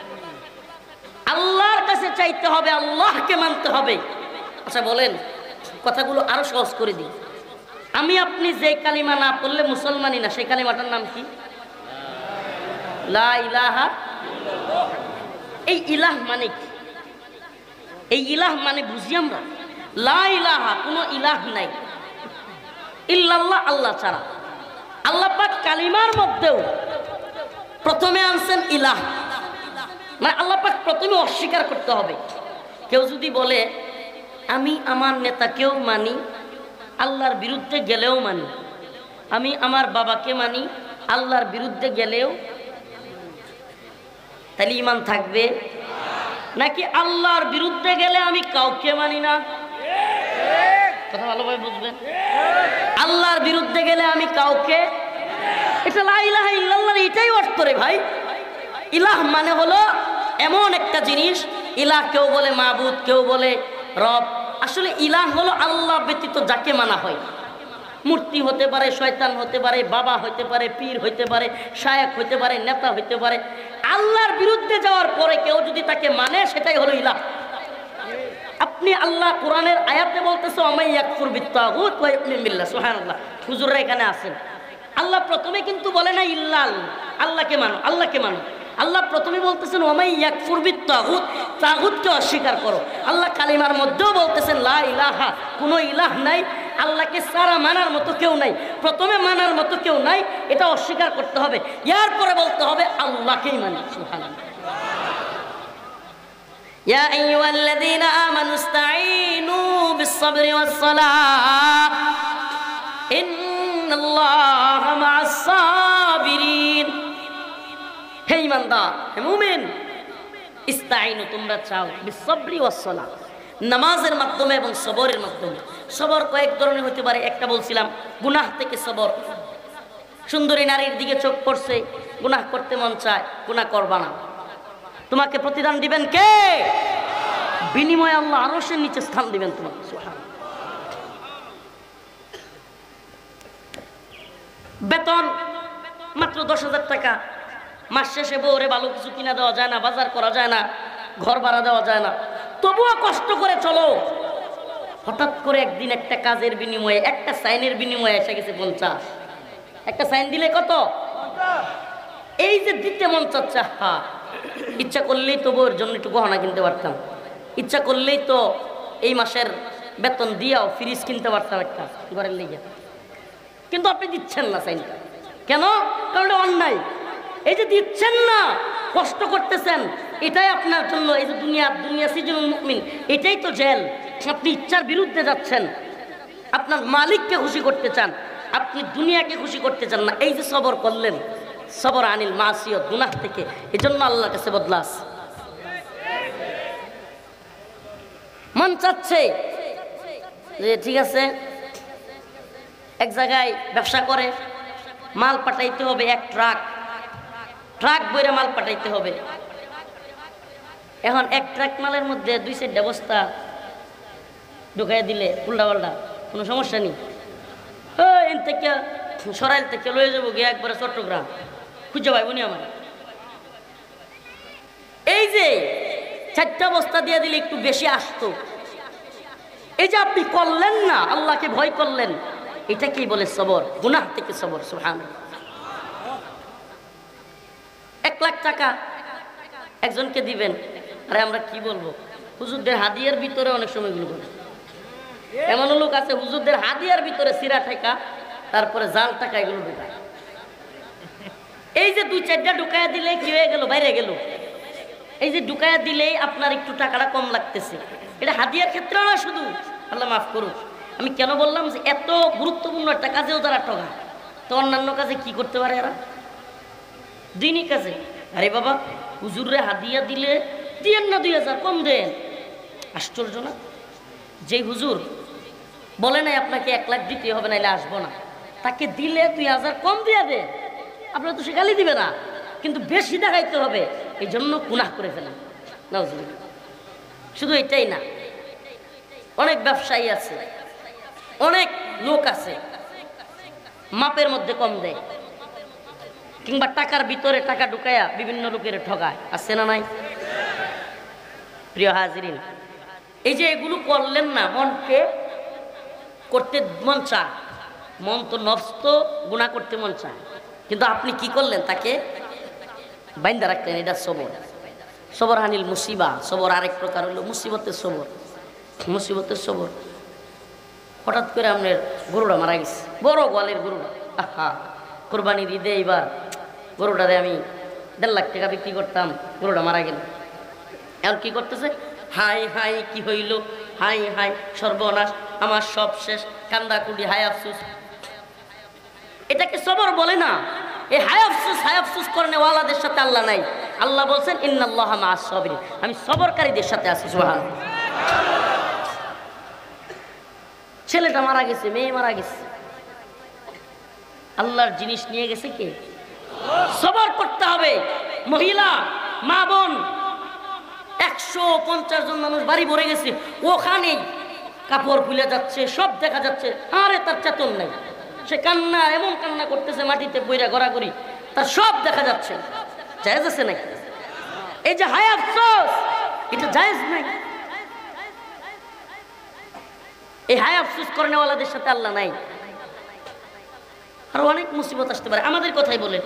আল্লাহর কাছে চাইতে হবে, আল্লাহকে মানতে হবে। আচ্ছা বলেন, কথাগুলো আরো সহজ করে দিই। আমি আপনি যে কালিমা না পড়লে মুসলমানই না, সেই কালিমাটার নাম কি? লা ইলাহা। এই ইলাহ মানে কি? এই ইলাহ মানে বুঝি আমরা, লা ইলাহা, কোনো ইলাহ নাই, ইল্লাল্লাহ, আল্লাহ ছাড়া। আল্লাহ পাক কালিমার মধ্যেও প্রথমে আনছেন ইলাহ, মানে আল্লাহ পাক প্রথমে অস্বীকার করতে হবে। কেউ যদি বলে আমি আমার নেতাকেও মানি, আল্লাহর বিরুদ্ধে গেলেও মানি, আমি আমার বাবাকে মানি, আল্লাহর বিরুদ্ধে গেলেও, তাহলে ঈমান থাকবে? নাকি আল্লাহর বিরুদ্ধে গেলে আমি কাউকে মানি না? কথা ভালোভাবে বুঝবেন। আল্লাহর বিরুদ্ধে গেলে আমি কাউকে, এটা লা ইলাহা ইল্লাল্লাহ, এটাই অর্থ রে ভাই। ইলাহ মানে হলো এমন একটা জিনিস, ইলাহ কেউ বলে মাবুদ, কেউ বলে রব। আসলে ইলাহ হলো আল্লাহ ব্যতীত যাকে মানা হয়। মূর্তি হতে পারে, শয়তান হতে পারে, বাবা হতে পারে, পীর হতে পারে, শায়েখ হতে পারে, নেতা হতে পারে। আল্লাহর বিরুদ্ধে যাওয়ার পরে কেউ যদি তাকে মানে, সেটাই হলো ইলাহ। আপনি আল্লাহ কোরআনের আয়াতে বলতেছে ওমাই ইয়াকফুর বিত্তাগুত ওয়া ইউমিন বিল্লাহ, সুবহানাল্লাহ। হুজুররা এখানে আছেন। আল্লাহ প্রথমে কিন্তু বলে না ইল্লা আল্লাহকে মানো, আল্লাহকে মানো। আল্লাহ প্রথমে বলতেছেন ওমাই ইয়াকফুর বিত্তাগুত, তাগুতকে অস্বীকার করো। আল্লাহ কালিমার মধ্যেও বলতেছেন লা ইলাহা, কোনো ইলাহ নাই, আল্লাহকে সারা মানার মতো কেউ নাই। প্রথমে মানার মতো কেউ নাই, এটা অস্বীকার করতে হবে। এরপরে বলতে হবে আল্লাহকেই মানি। সুবহানাল্লাহ। ইয়া আইয়ুহাল্লাযীনা আমানু ইসতাঈনু বিস-সাবরি ওয়াস-সালাহ ইন্নাল্লাহা মা'আস-সাবিরিন। হে ঈমানদার, হে মুমিন, ইসতাঈনু, তোমরা চাও, বিস-সাবরি ওয়াস-সালাহ, নামাজের মাধ্যমে এবং সবরের মাধ্যমে। সবর কয়েক ধরনের হতে পারে। একটা বলছিলাম গুনাহ থেকে সবর। সুন্দরী নারীর দিকে চোখ পড়ছে, গুনাহ করতে মন চায়, গুনাহ করবা না। তোমাকে প্রতিদান দিবেন কে? বিনিময়ে আল্লাহ আরশের নিচে স্থান দিবেন তোমাকে। বেতন মাত্র 10,000 টাকা। মাস শেষে বউরে ভালো কিছু কিনা দেওয়া যায় না, বাজার করা যায় না, ঘর ভাড়া দেওয়া যায় না, তবুও কষ্ট করে চলো। হঠাৎ করে একদিন একটা কাজের বিনিময়ে, একটা সাইনের বিনিময়ে এসে গেছে 50। একটা সাইন দিলে কত? এই যে দিতে মন চাচ্ছে, হ্যাঁ, ইচ্ছা করলেই তো বউর জন্য একটু গহনা কিনতে পারতাম, ইচ্ছা করলেই তো এই মাসের বেতন দিয়াও ফ্রিজ কিনতে পারতাম একটা ঘরের লেগে। কিন্তু আপনি দিচ্ছেন না সাইনটা। কেন? কারণ অন্যায়। এই যে দিচ্ছেন না, কষ্ট করতেছেন, এটাই আপনার জন্য, এই যে দুনিয়া সিজনুল মুমিন, এটাই তো জেল। আপনি ইচ্ছার বিরুদ্ধে যাচ্ছেন, আপনার মালিককে খুশি করতে চান, আপনি দুনিয়াকে খুশি করতে চান না। এই যে সবর করলেন, সবর আনিল মাসিয়ত, গুনাহ থেকে, এজন্য আল্লাহর কাছে বদলাস। মন চাচ্ছে যে ঠিক আছে, এক জায়গায় ব্যবসা করে, মাল পাঠাইতে হবে, এক ট্রাক বইরে মাল পাঠাইতে হবে। এখন এক ট্রাক মালের মধ্যে 2-4টা বস্তা ঢুকাই দিলে উল্টা পাল্টা কোনো সমস্যা নেই। এন থেকে সরাইল থেকে লয়ে যাবো গিয়ে একবারে চট্টগ্রাম, খুঁজে পাইব নি আমার। এই যে 4টা বস্তা দিয়ে দিলে একটু বেশি আসতো। এই যে আপনি করলেন না, আল্লাহকে ভয় করলেন, এটা কি বলে সবর, গুনাহ থেকে সবর। সুবহানাল্লাহ। 1 লাখ টাকা একজনকে দিবেন, আরে আমরা কি বলবো, হুজুরদের হাদিয়ার ভিতরে অনেক সময় গুলো বলে। এমন লোক আছে হুজুরদের হাদিয়ার ভিতরে সিরা টাকা, তারপরে জাল টাকা এগুলো ঢুকায়। এই যে 2-4টা ঢুকায়া দিলে কি হয়ে গেল, বাইরে গেল। এই যে ঢুকায়া দিলেই আপনার একটু টাকাটা কম লাগতেছে, এটা হাদিয়ার ক্ষেত্রে না শুধু। আল্লাহ মাফ করুক, আমি কেন বললাম যে এত গুরুত্বপূর্ণ একটা কাজেও তারা ঠকায়, তো অন্যান্য কাজে কি করতে পারে এরা? দিনই কাজে। আরে বাবা, হুজুরে হাদিয়া দিলে দিয়েন না, 2000 কম দেন। আশ্চর্য না? যে হুজুর বলে নাই আপনাকে 1 লাখ দিতে হবে, নাইলে আসবো না, তাকে দিলে 2000 কম দিয়ে দে। আপনারা তো সে গালি দিবে না, কিন্তু বেশি দেখাইতে হবে, এই জন্য গুনাহ করে ফেলেন। নাউজুবিল্লাহ। শুধু এটাই না, অনেক ব্যবসায়ী আছে, অনেক লোক আছে মাপের মধ্যে কম দেয়, কিংবা টাকার ভিতরে টাকা ঢুকায়া বিভিন্ন লোকের ঠগায়। আছে না নাই? প্রিয় হাজিরিন, এই যে এগুলো করলেন না, মনকে করতে মন চায়, মন তো নফস তো গুনাহ করতে মন চায়, কিন্তু আপনি কি করলেন, তাকে বাইন্দা রাখলেন। এটা সবর। সবর আনিল মুসিবা। সবর আরেক প্রকার হলো মুসিবতের সবর। মুসিবতের সবর। হঠাৎ করে আপনার গরুটা মারা গেছে, বড় গোয়ালের গরুটা, আহা, কোরবানির ঈদে এইবার গরুটারে আমি 1.5 লাখ টাকা বিক্রি করতাম, গরুটা মারা গেল। এখন কি করতেছে, হাই হাই কি হইল, হাই হাই সর্বনাশ, আমার সব শেষ, কান্দা কুড়ি, হাই আফসুস। এটাকে সবর বলে না। এই হাই আফসুস করেন ওয়ালাদের সাথে আল্লাহ নাই। আল্লাহ বলছেন ইন্নাল্লাহা মা'আস সাবিরিন, আমি সবরকারীদের সাথে আছি। সুবহানাল্লাহ। ছেলেটা মারা গেছে, মেয়ে মারা গেছে, আল্লাহর জিনিস নিয়ে গেছে কে? সবর করতে হবে। মহিলা, মা বোন, 150 জন মানুষ বাড়ি ভরে গেছে, ওখানেই কাপড় খুলে যাচ্ছে, সব দেখা যাচ্ছে, আরে তার চেতন নাই। সে কান্না, এমন কান্না করতেছে মাটিতে বইরা গড়াগড়ি, তার সব দেখা যাচ্ছে। জায়েজ আছে নাকি? এই যে হায় আফসোস, এটা জায়েজ নাই। এই হায় আফসোস করেনেওয়ালাদের সাথে আল্লাহ নাই। আর অনেক মুসিবত আসতে পারে। আমাদের কথাই বলেন,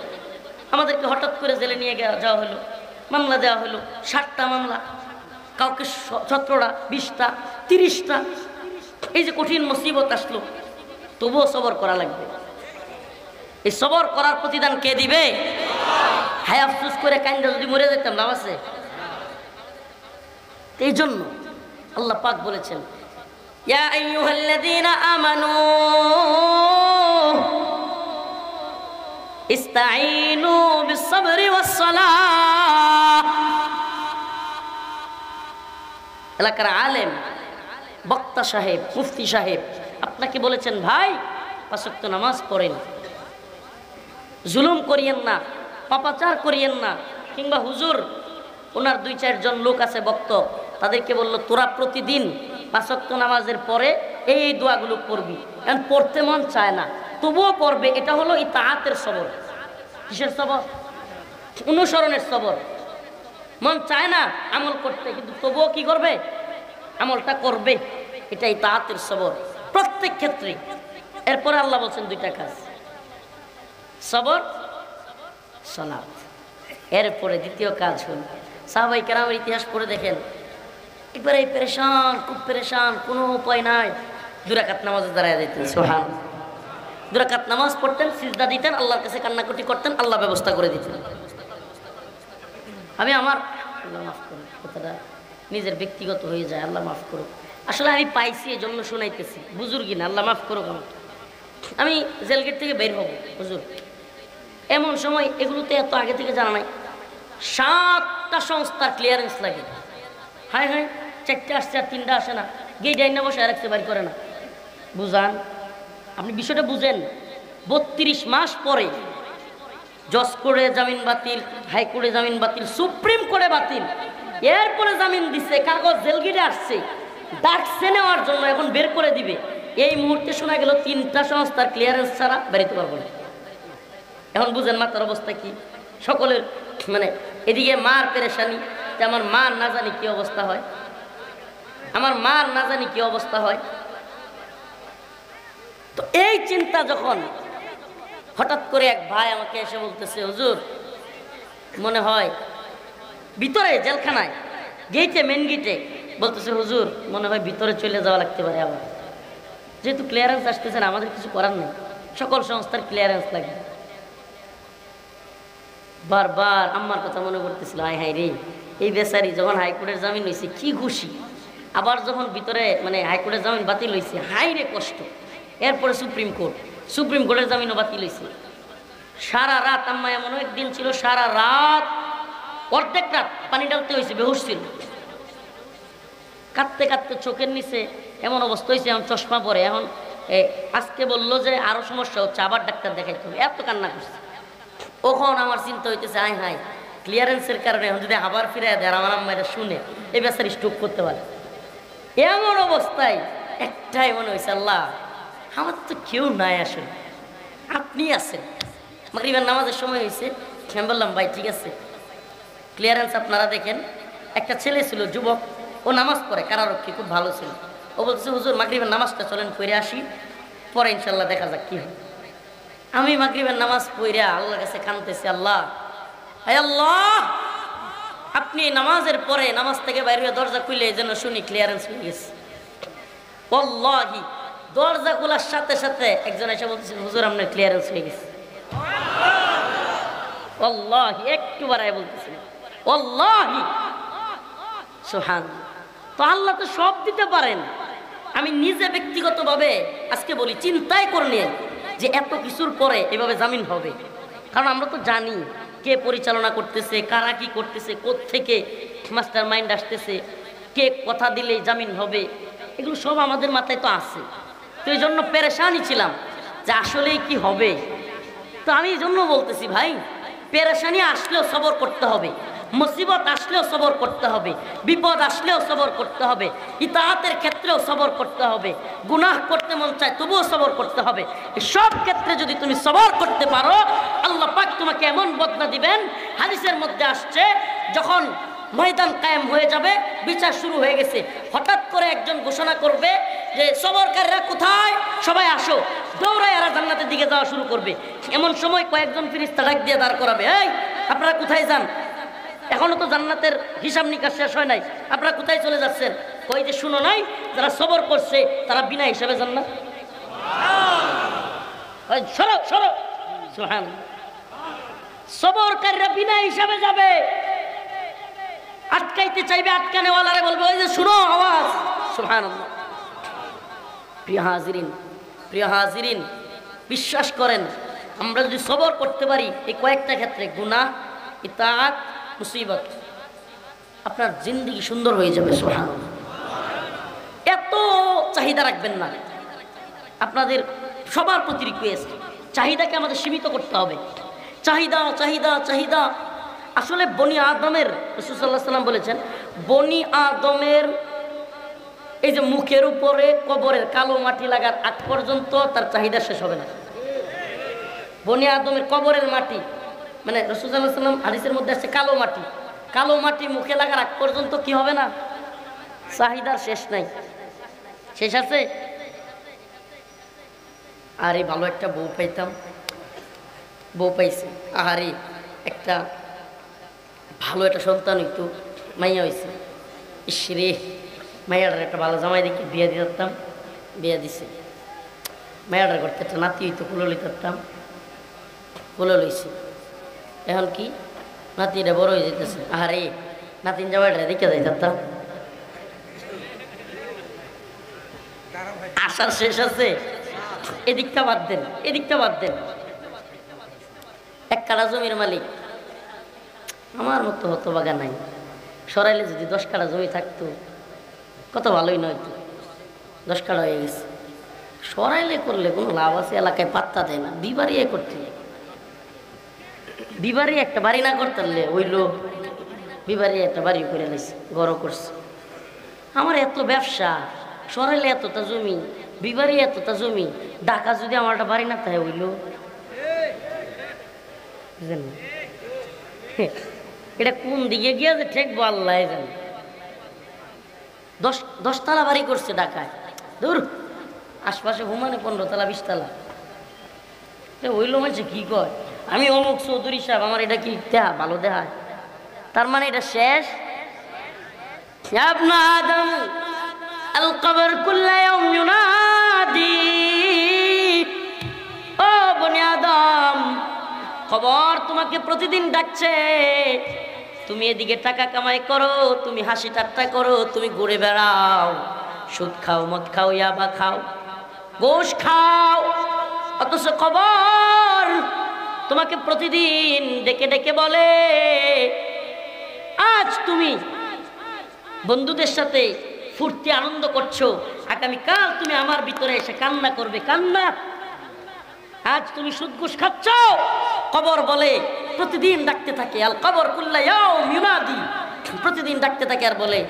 আমাদেরকে হঠাৎ করে জেলে নিয়ে যাওয়া হলো, মামলা দেওয়া হলো, 60টা মামলা, কাউকে 17টা, 20টা, 30টা। এই যে কঠিন মুসিবত আসলো, তবুও সবর করা লাগবে। এই সবর করার প্রতিদান কে দিবে? হায় আফসোস করে কাইন্দা যদি মরে যেতাম লাভ আছে? এই জন্য আল্লাহ পাক বলেছেন, ইয়া আইয়ুহাল্লাযীনা আমানু ইস্তাঈনু বিস-সাবরি ওয়াস-সালাহ। এলাকার আলেম, বক্তা সাহেব, মুফতি সাহেব আপনাকে বলেছেন, ভাই 5 ওয়াক্ত নামাজ পড়েন, জুলুম করিয়েন না, পাপাচার করিয়েন না। কিংবা হুজুর, ওনার 2-4 জন লোক আছে বক্ত, তাদেরকে বললো, তোরা প্রতিদিন 5 ওয়াক্ত নামাজের পরে এই দোয়াগুলো পড়বি। কারণ পড়তে মন চায় না, তবুও পড়বে। এটা হলো ইতাআতের সবর। কিসের সবর? অনুসরণের সবর। মন চায় না আমল করতে, কিন্তু তবুও কি করবে? আমলটা করবে। এটা ইতাআতের সবর প্রত্যেক ক্ষেত্রে। এরপরে আল্লাহ বলছেন 2টা কাজ, সবর, সালাত। এরপরে দ্বিতীয় কাজ হল, সাহাবায়ে কেরামের ইতিহাস পড়ে দেখেন, একবারে পেরেশান, খুব পেরেশান, কোনো উপায় নাই, 2 রাকাত নামাজে দাঁড়ায় যেতেন। সুবহানাল্লাহ। 2 রাকাত নামাজ পড়তেন, সিজদা দিতেন, আল্লাহর কাছে কান্নাকাটি করতেন, আল্লাহ ব্যবস্থা করে দিতেন। আমি আমার, আল্লাহ মাফ করুন, কথাটা নিজের ব্যক্তিগত হয়ে যায়, আল্লাহ মাফ করুক। আসলে আমি পাইছি, এই জন্য শোনাইতেছি, বুজুর্গি না, আল্লাহ মাফ করুক আমাকে। আমি জেলগেট থেকে বের হব হুজুর, এমন সময়, এগুলোতে এত আগে থেকে জানা নাই, 7টা সংস্থার ক্লিয়ারেন্স লাগে। হায় হায়, 4টে আসছে আর 3টা আসে না, গেট আইনা বসে আর একটু বাড়ি করে না। বুঝান, আপনি বিষয়টা বুঝেন। 32 মাস পরে জজ কোর্টে জামিন বাতিল, হাইকোর্টে জামিন বাতিল, সুপ্রিম কোর্টে বাতিল, এরপরে জামিন দিচ্ছে, কাগজ জেলগেটে আসছে, ডাকছে নেওয়ার জন্য, এখন বের করে দিবে। এই মুহূর্তে শোনা গেল 3টা সংস্থার ক্লিয়ারেন্স ছাড়া বেরোতে পারবো না। এখন বুঝেন মাতার অবস্থা কি। সকলের মানে এদিকে মার পেরেশানি, যে আমার মার না জানি কি অবস্থা হয়, আমার মার না জানি কি অবস্থা হয়। তো এই চিন্তা যখন, হঠাৎ করে এক ভাই আমাকে এসে বলতেছে, হুজুর মনে হয় ভিতরে জেলখানায় গেটে, মেন গেটে, বলতেছে হুজুর মনে হয় ভিতরে চলে যাওয়া লাগতে পারে। আবার যেহেতু ক্লিয়ারেন্স আসতেছে না, আমাদের কিছু করার নেই, সকল সংস্থার ক্লিয়ারেন্স লাগে। বারবার আম্মার কথা মনে করতেছিল, হায় হায় রে, এই বেচারি যখন হাইকোর্টের জামিন হয়েছে কি খুশি, আবার যখন ভিতরে মানে হাইকোর্টের জামিন বাতিল হয়েছে, হাই রে কষ্ট। এরপরে সুপ্রিম কোর্টের জামিনও বাতিল হয়েছে। সারা রাত আম্মা, এমন একদিন ছিল সারা রাত, অর্ধেক রাত পানি ঢালতে হয়েছে, বেহুশ ছিল, কাঁদতে কাঁদতে চোখের নিচে এমন অবস্থা হয়েছে, এখন চশমা পরে। এখন আজকে বললো যে আরো সমস্যা হচ্ছে, আবার ডাক্তার দেখাইতে হবে, এত কান্না করছে। ওখন আমার চিন্তা হইতেছে, হাই হাই, ক্লিয়ারেন্সের কারণে এখন যদি আবার ফিরে দেয়, আমার আম্মা এটা শুনে এই বেচারি স্ট্রোক করতে পারে। এমন অবস্থায় একটাই মনে হয়েছে, আল্লাহ আমার তো কেউ নাই, আসলে আপনি আছেন। মাগরিবের নামাজের সময় হয়েছে, আমি বললাম, ভাই ঠিক আছে, ক্লিয়ারেন্স আপনারা দেখেন। একটা ছেলে ছিল, যুবক, ও নামাজ পড়ে, কারারক্ষী, খুব ভালো ছিল। ও বলছে, হুজুর মাগরিবের নামাজটা চলেন পড়ে আসি, পরে ইনশাল্লাহ দেখা যাক কি হয়। আমি মাগরিবের নামাজ পড়া আল্লাহর কাছে কাঁদতেছি, আল্লাহ, হায় আল্লাহ, আপনি নামাজের পরে নামাজ থেকে বাইরে হয়ে দরজা খুলে যেন শুনি ক্লিয়ারেন্স হয়ে গেছে। ওয়াল্লাহি দরজা খোলার সাথে সাথে একজন এসে বলতেছিল, হুজুর আপনার ক্লিয়ারেন্স হয়ে গেছে। ওয়াল্লাহি, একটু বাড়ায় বলতেছিল, ওয়াল্লাহি। সুবহানাল্লাহ। তো আল্লাহ তো সব দিতে পারেন। আমি নিজে ব্যক্তিগতভাবে আজকে বলি, চিন্তাই করে নিন যে এত কিছুর পরে এভাবে জামিন হবে। কারণ আমরা তো জানি কে পরিচালনা করতেছে, কারা কি করতেছে, কোত্থেকে মাস্টার মাইন্ড আসতেছে, কে কথা দিলেই জামিন হবে, এগুলো সব আমাদের মাথায় তো আছে। তো এই জন্য পেরেশানই ছিলাম যে আসলেই কি হবে। তো আমি এই জন্য বলতেছি, ভাই পেরেশানি আসলেও সবর করতে হবে। মুসিবত আসলেও সবর করতে হবে, বিপদ আসলেও সবর করতে হবে, ইতাআতের ক্ষেত্রেও সবর করতে হবে, গুনাহ করতে মন চায় তবুও সবর করতে হবে। এই সব ক্ষেত্রে যদি তুমি সবর করতে পারো, আল্লাহ পাক তোমাকে এমন বদলা দিবেন। হাদিসের মধ্যে আসছে, যখন ময়দান কায়েম হয়ে যাবে, বিচার শুরু হয়ে গেছে, হঠাৎ করে একজন ঘোষণা করবে যে সবরকারীরা কোথায়, সবাই আসো, দৌড়ায় এরা জান্নাতের দিকে যাওয়া শুরু করবে। এমন সময় কয়েকজন ফেরেশতা ডাক দিয়ে দাঁড় করাবে, এই আপনারা কোথায় যান? এখনো তো জান্নাতের হিসাব নিকাশ শেষ হয় নাই, আপনারা কোথায় চলে যাচ্ছেন? কই যে শুনো নাই, যারা সবর করছে তারা বিনা হিসাবে জান্নাত। সরো সরো, সুবহানাল্লাহ। সবরকারীরা বিনা হিসাবে যাবে। আটকাইতে চাইবে, আটকানেওয়ালারে বলবে ওই যে শুনো আওয়াজ। সুবহানাল্লাহ। প্রিয় হাজিরিন, প্রিয় হাজিরিন, বিশ্বাস করেন, আমরা যদি সবর করতে পারি এই কয়েকটা ক্ষেত্রে, গুনাহ, ইতাআত, মুসিবত, আপনার জিন্দেগি সুন্দর হয়ে যাবে। সুবহানাল্লাহ। এত চাহিদা রাখবেন না। আপনাদের সবার প্রতি রিকোয়েস্ট, চাহিদাকে আমাদের সীমিত করতে হবে। চাহিদা চাহিদা চাহিদা। আসলে বনি আদমের, রাসূল সাল্লাল্লাহু আলাইহি ওয়াসাল্লাম বলেছেন, বনি আদমের এই যে মুখের উপরে কবরের কালো মাটি লাগার আগ পর্যন্ত তার চাহিদা শেষ হবে না। বনি আদমের কবরের মাটি, মানে রাসূল সাল্লাল্লাহু আলাইহি ওয়াসাল্লাম হাদিসের মধ্যে আছে কালো মাটি, কালো মাটি মুখে লাগার আগ পর্যন্ত কি হবে না? চাহিদার শেষ নাই। শেষ আছে? আরে ভালো একটা বউ পাইতাম, বউ পাইছে, আহারে একটা ভালো একটা সন্তান হইতো, মাইয়া হয়েছে, ইসরে মাইয়াটার একটা ভালো জামাই দেখি বিয়ে দিতাম, বিয়ে দিছে। মাইয়াটার করতে একটা নাতি হইতো, কুলো লইতাম, কুলো লইছে। এখন কি নাতিটা বড় হয়ে যেতেছে, আহারে নাতিন জামাইটা দেখে যাইতাম। আশার শেষ আছে? এদিকটা বাদ দেন, এদিকটা বাদ দেন। এক কাঠা জমির মালিক, আমার মতো হতভাগা নাই, সরাইলে যদি 10 কাঠা জমি থাকতো কত ভালোই নয়তো। 10 কাঠা হয়ে গেছে, সরাইলে করলে কোনো লাভ আছে? এলাকায় পাত্তা দেয় না, বিবাড়িয়ে করতে, বিবাড়ি একটা বাড়ি না করতে ওই লোক বিবাড়ি একটা বাড়ি করে নিয়েছে, গড় করছে। আমার এত ব্যবসা, সরাইলে এতটা জমি, বিবাড়ি এতটা জমি, ঢাকা যদি আমার একটা বাড়ি না থাকে ওই লোক, বুঝলেন? এটা কোন দিকে গিয়ে যে ঠেকবো আল্লাহ জানে। 10 তলা বাড়ি করছে ঢাকায়, দূর আশপাশে হুমানে 15 তলা 20 তলা। হইলো মাঝে কি কয়, আমি অমুক চৌধুরী সাহেব, আমার এটা কি দেহা ভালো দেহায়? তার মানে এটা শেষ। ইবনে আদম আল কবর কুল্লা ইয়াউম ইউনাদি, ও বনি আদম, কবর তোমাকে প্রতিদিন ডাকছে। তুমি এদিকে টাকা কামাই করো, তুমি হাসি ঠাট্টা করো, তুমি ঘুরে বেড়াও, সুদ খাও, মদ খাও, ইয়াবা খাও, গোশ খাও, অথচ কবর তোমাকে প্রতিদিন ডেকে ডেকে বলে, আজ তুমি বন্ধুদের সাথে ফুর্তি আনন্দ করছো, আগামীকাল তুমি আমার ভিতরে এসে কান্না করবে, কান্না। আজ তুমি সুদ ঘুষ খাচ্ছ, কবর বলে প্রতিদিন ডাকতে থাকে, আল কবর কুল্লা ইয়াউম ইউনাদি, প্রতিদিন ডাকতে থাকে আর বলে,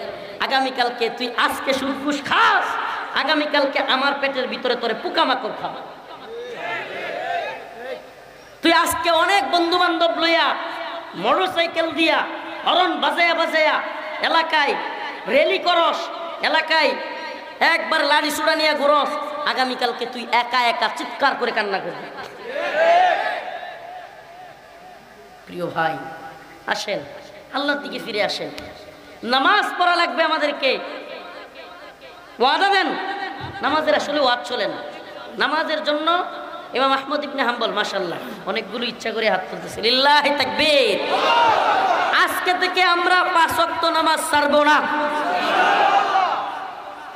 আগামীকালকে তুই আজকে সুদ ঘুষ খাস, আগামীকালকে আমার পেটের ভিতরে তোরে পোকামাকড় খাওয়া। তুই আজকে অনেক বন্ধু বান্ধব লইয়া মোটরসাইকেল দিয়া হরন বাজায়া বাজায়া এলাকায় রেলি করস, এলাকায় একবার লাড়ি সুড়া নিয়ে ঘুরস, আগামীকালকে তুই একা একা চিৎকার করে কান্না করবি। প্রিয় ভাই, আসেন আল্লাহর দিকে ফিরে আসেন। নামাজ পড়া লাগবে আমাদেরকে, ওয়াদা দেন। নামাজের আসলে ওয়াদ চলে না। নামাজের জন্য ইমাম আহমদ ইবনে হাম্বল মাশাআল্লাহ অনেকগুলো ইচ্ছা করে হাত তুলতেছে, লিল্লাহি তাকবীর। আজকে থেকে আমরা 5 ওয়াক্ত নামাজ ছাড়বো না।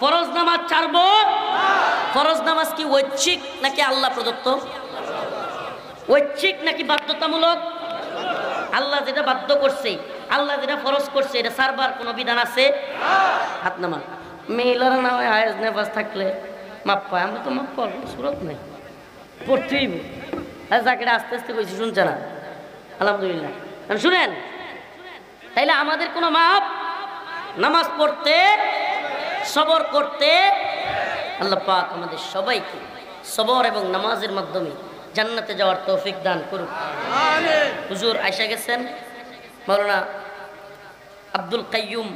ফরজ নামাজ ছাড়বো। ফরজ নামাজ কি ঐচ্ছিক নাকি আল্লাহ প্রদত্ত? ঐচ্ছিক নাকি বাধ্যতামূলক? আল্লাহ যেটা বাধ্য করছে, আল্লাহ যেটা ফরজ করছে, এটা ছাড়বার কোনো বিধান আছে? হাত নামা। মেয়েলারা না হয় হায়েজ নেফাজ থাকলে মাপ পায়, আমরা তো মাপ পাবো, সুরত নেই, পড়তেই। যাকে আস্তে আস্তে কইছি শুনছে না, আলহামদুলিল্লাহ। শুনেন, তাইলে আমাদের কোনো মাপ, নামাজ পড়তে, সবর করতে। আল্লাহ পাক আমাদের সবাইকে সবর এবং নামাজের মাধ্যমে জান্নাতে যাওয়ার তৌফিক দান করুক। হুজুর আয়েশা গেছেন, মাওলানা আব্দুল কাইয়ুম